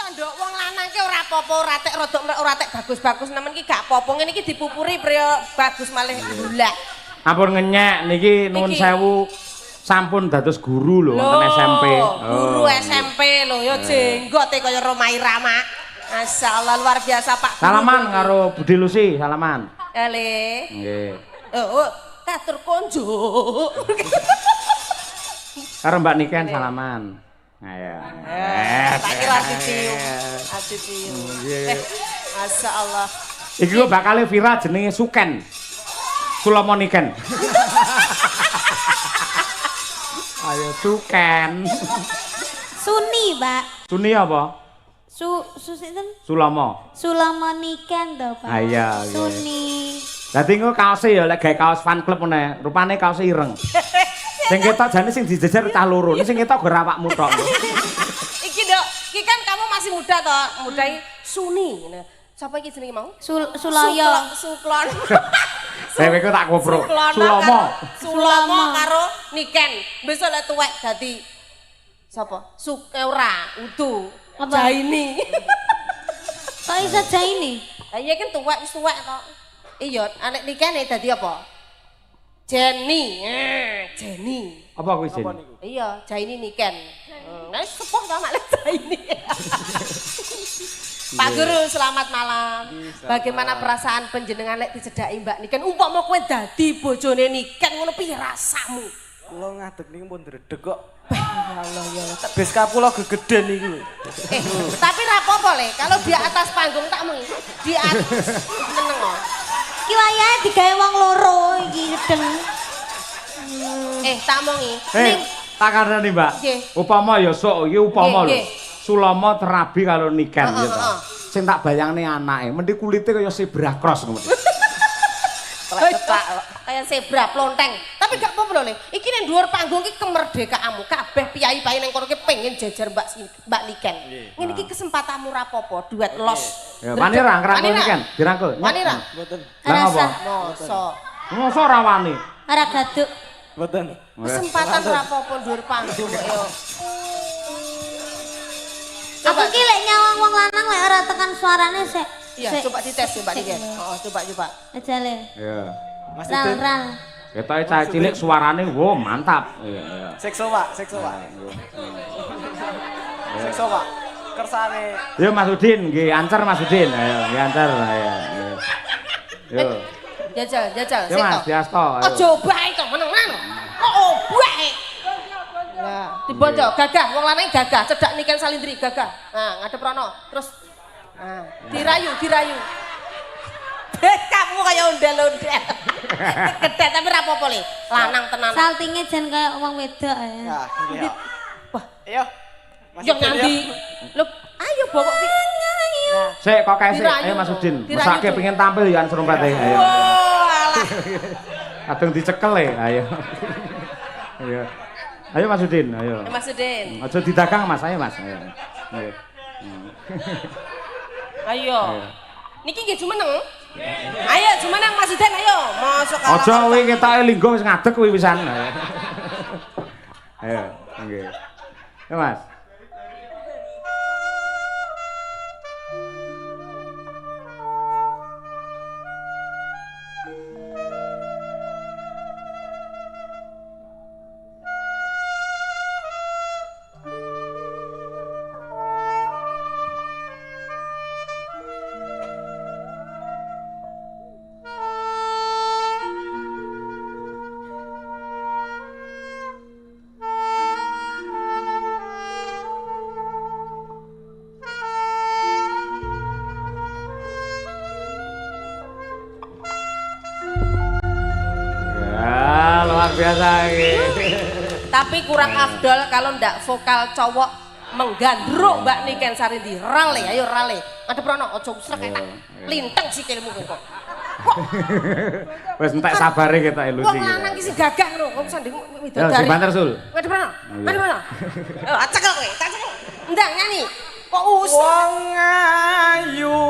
to, Nduk. Wong lanang ki ora apa-apa, ora tek bagus-bagus nemen ki gak apa-apa. Ngene iki dipupuri priya bagus malih gulak. Ampun ngenyek niki nuwun sewu. Sampun dados guru lho wonten SMP. Guru SMP lho ya jenggote kaya Romai Rama. Masyaallah luar biasa Pak. Salaman karo Budi Lucy, salaman. Le. Nggih. Oh, katur konjo. Karo Mbak Niken salaman. Ayo. Tak kira dicium. Dicium. Masyaallah. Iki kok bakal viral jenenge Suken. Sulomo Niken. Ayo Suken. Suni, Pak. Suni apa? Sinten? Sulomo. Sulomo Niken to, Pak. Iya. Suni. Dadi engko kaose ya lek gawe kaos fan club meneh, rupane kaose ireng. Sing ketok jane sing dijejer cah loro, sing ketok ora awakmu tok. Iki, Dok, iki kan kamu masih muda toh, mudai Suni. Siapa iki jenenge mau? Suloyo. Suklon. Dewe ku tak koprok. Sulomo karo Niken. Besok lek tuwek dadi sapa? Sukeura, Udu, Jaini. Kok iso Jaini? Lah iya kan tuwek wis tuwek to. Iya, anek Niken dadi apa? Jenny. Jenny. Apa kuwi Jen? Iya, Jaini Niken. Nah, sepuh ta mak Jaini. Pak Guru, selamat malam. Bagaimana perasaan panjenengan lek dicedhaki Mbak Niken? Umpama kowe dadi bojone Niken ngono piye rasamu? Kula ngadeg niku pun dredeg kok. Allah ya. Bes kapula gegeden niku. Tapi ra apa-apa Le, kalau di atas panggung tak mengi. Di atas meneng kok. Ki wayahe digawe wong loro iki gedeng. Tak mengi. Tak kandhani Mbak. Upama ya sok iki upama lho. Sulomo terabi kalau Niken gitu. Sing tak bayangne anake, mendhi kulite kaya zebra cross ngono. Kayak zebra plonteng. Tapi gak apa-apa lho, Le. Iki ning dhuwur panggung iki kemerdekaanmu. Kabeh piyai-piyai ning kono ki pengen jejer Mbak Niken. Ngene iki kesempatanmu ra apa-apa, duet los. Ya, wani ra ngrangkul Niken, dirangkul. Wani ra? Mboten. Lah apa? Mosok ora wani. Ora gaduk. Mboten. Kesempatan ra apa-apa dhuwur panggung kok ya. Aku ki lek nyawang wong lanang lek ora tekan suarane sik. Iya, coba dites ya Mbak Niken. Oh, coba. Aja le. Iya. Mas Ral, ral. Ketoke cah cilik suarane wo mantap. Iya. Sekso Pak. Sekso Pak. Kersane. Yo Mas Udin, nggih ancer Mas Udin. Ayo, nggih ancer. Ayo. Yo. Jajal, Yo Mas Diasto. Aja bae to menengan. Oh, bae. Nah, dibondo gagah, wong lanang gagah, cedak Niken Salindri gagah. Nah, ngadep rono, terus dirayu. Kamu kayak ondel-ondel. Gede tapi ra apa-apa Le. Lanang tenan. Saltinge jan kaya wong wedok ya. Nah, iya. Wah, Ayo. Mas yo Udin, nyambi. Lho, ayo bawa ki. Nah, Sik kok kae sik. Dirayu Ayo Mas tuh. Udin. Dirayu Mesake tuh. pengen tampil ya Serompete. Ayo. wah, alah. Kadang dicekel e. Ayo. Ayo. Ayo Mas Udin, ayo. Mas Udin. Aja didagang Mas, ayo Mas. Ayo. Ayo. Niki nggih jumeneng. Ayo jumeneng Mas Udin ayo. Masuk Aja kuwi ketoke linggo wis ngadeg kuwi pisan. Ayo, nggih. Ayo Mas. Biasa Tapi kurang afdol kalau ndak vokal cowok menggandruk Mbak Niken Sarindi. Rale, ayo rale. Ngadep rono, ojo srek enak. Linteng sikilmu kok. Wes entek sabare ketok ilusi. Wong lanang ki sing gagah ngono, kok sanding widodari. Ya, sing banter sul. Ngadep rono. Ngadep rono. Yo, cekel kowe, tak cekel. Ndang nyanyi. Kok usah. Wong ayu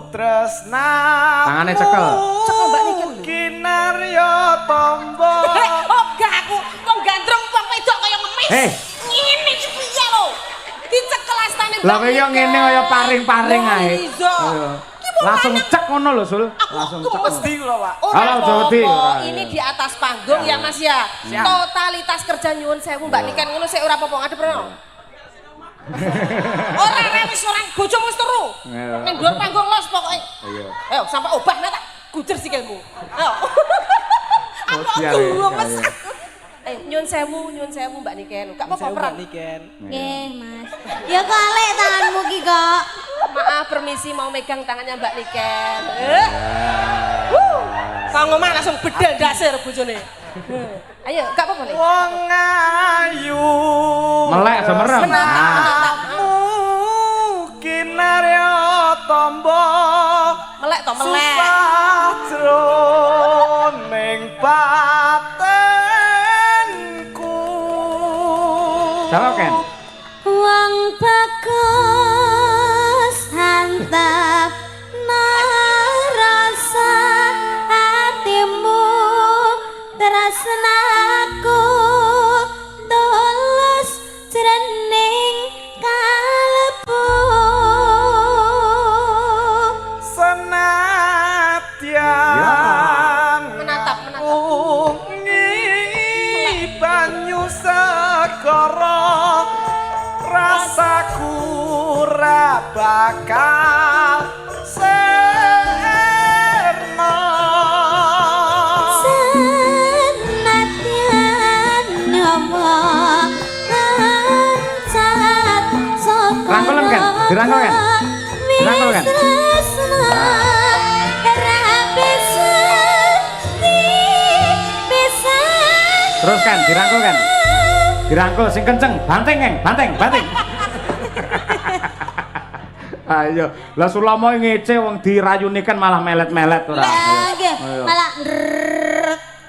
tresna. Tangane cekel. Cekel Mbak Niken. Kinarya tombo. Oh, gak aku. Kok gandrung wong wedok kaya ngemis. Hei. Ngene iki piye lho? Dicekel astane Lah kowe yo ngene kaya paring-paring ae. Iya. Ayo. Langsung cek ngono lho, Sul. Langsung cek. Mesti kula, Pak. Halo, Jody. Ini di atas panggung ya Mas ya. Totalitas kerja nyuwun sewu Mbak Niken ngono sik ora apa-apa ngadep rono. Ora wis ora bojomu wis turu. Ning dhuwur panggung los pokoke. Iya. Ayo sampai obahna tak gujer sikilmu. Ayo. Aku mas. Ayo nyuwun sewu Mbak Niken. Gak apa-apa perang. Nggih, Mas. Ya kok alek tanganmu ki kok. Maaf permisi mau megang tangannya Mbak Niken. Kang omah langsung bedel dasar bojone. Ayo, gak apa-apa nih. Wong ayu. Melek aja merem. Kinarya tombo. Melek to melek. Jroning batenku. Jawab Ken. Wong bagus hantap rasa hatimu tresnaku tulus jroning kalbu senadyan Menatap. ungi banyu segara rasaku ora bakal serna senadyan nyawa lancat saka Rangkulan, Ken? Dirangkul, Ken? Dirangkul, Ken? Terus kan, dirangkul kan? Dirangkul sing kenceng, banting Keng, banting. Ayo, lah sulama ngece wong dirayuni kan malah melet-melet ora. Lah nggih, Ayo. malah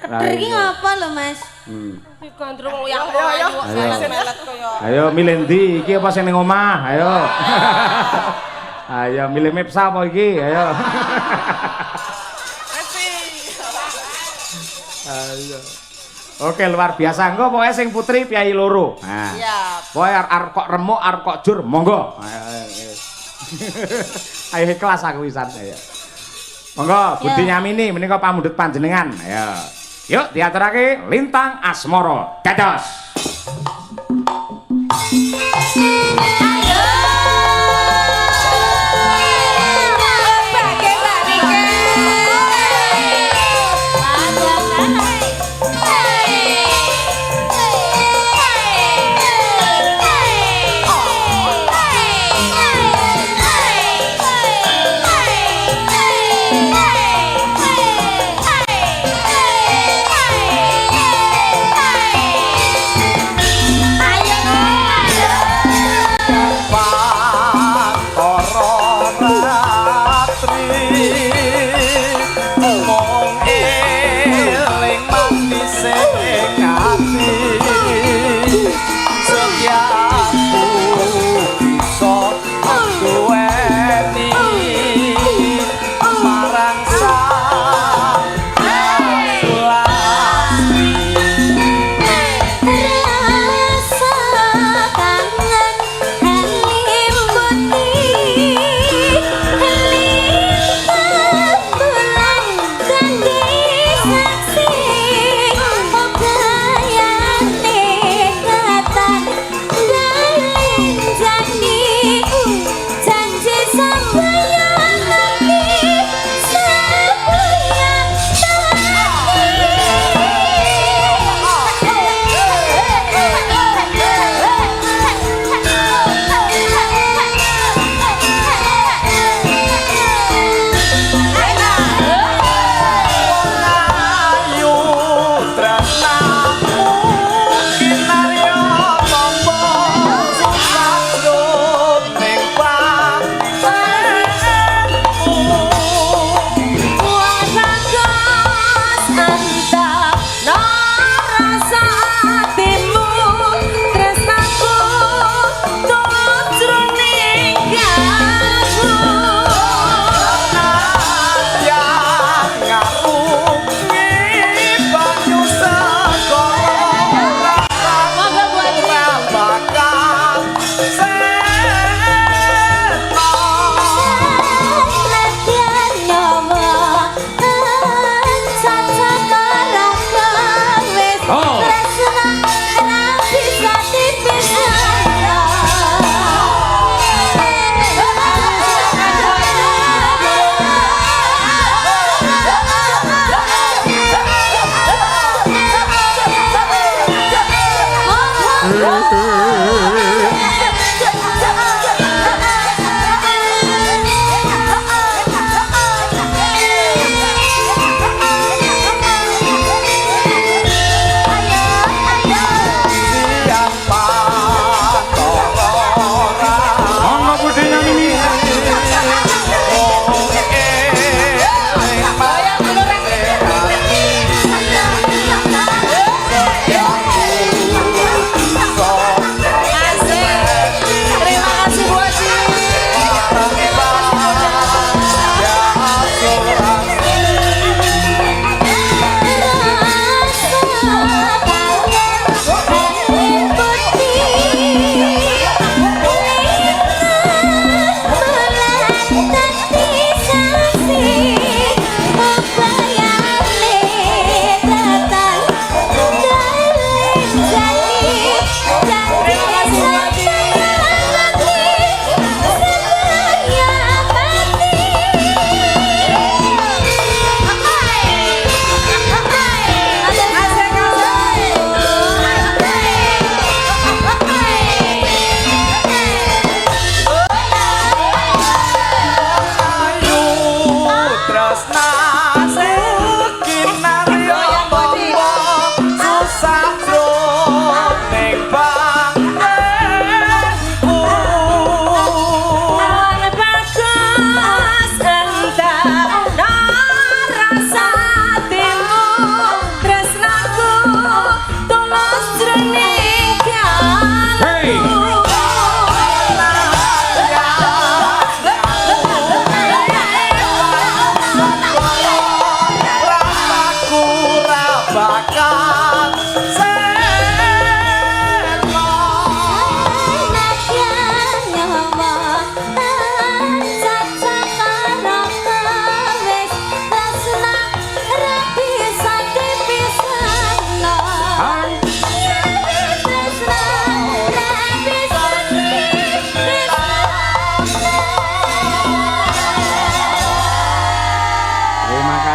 keder iki ngapa lho, Mas? Digandrung yang Ayo. melet kaya. Ayo milih ndi iki apa sing ning omah? Ayo. Ayo milih Mepsa apa iki? Ayo. Ayo. Oke, luar biasa. Engko pokoke sing putri piyayi loro. Nah. Siap. Pokoke arep kok remuk, arep kok jur, monggo. Ayo. Ayo ikhlas aku wisan ayo. Monggo Budi Nyamini menika pamundhut panjenengan. Ayo. Yuk diaturake Lintang Asmara. Dados.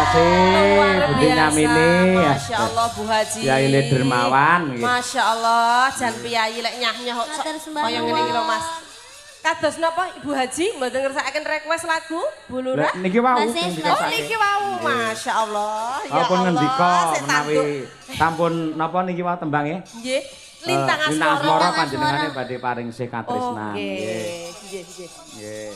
kasih Luar Budi biasa. Nyamini. Masya Allah Bu Haji. Kiai Le Dermawan nggih. Masya Allah, jan piyayi lek nyah-nyah kok Matur sembah kaya ngene iki lho Mas. Kados napa Ibu Haji mboten ngersakaken request lagu Bu Lurah? Lah niki wau Mas, sing Mas. Oh dirasake. niki wau, Masya Allah. Ya Apa ngendika sik menawi sampun napa niki wau tembange? Nggih, lintang Lintang asmara. asmara panjenengane badhe paring sih katresnan. Oke, Nggih. nggih. Nggih.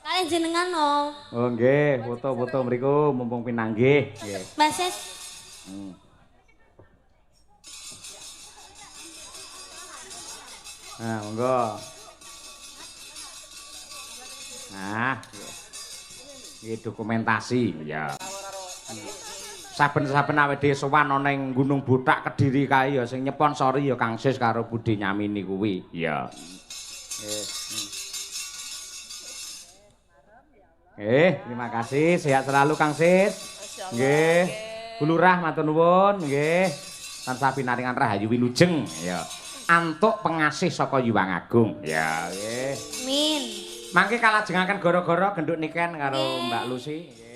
Kalian jenengan no. Oh nggih, foto-foto mriku mumpung pinanggih. Nggih. Mbak Sis. Nah, monggo. Nah, iki dokumentasi ya. Saben-saben awake dhewe sowan ana ing Gunung Butak Kediri kae ya sing nyeponsori ya Kang Sis karo Budi Nyamini kuwi. Ya. Terima kasih. Sehat selalu Kang Sis. Nggih. Bu Lurah matur nuwun nggih. Tansah pinaringan rahayu wilujeng ya. Antuk pengasih saka Yuwang Agung. Ya, nggih. Min. Mangke kalajengaken gara-gara genduk niken karo Mbak Lucy. Nggih.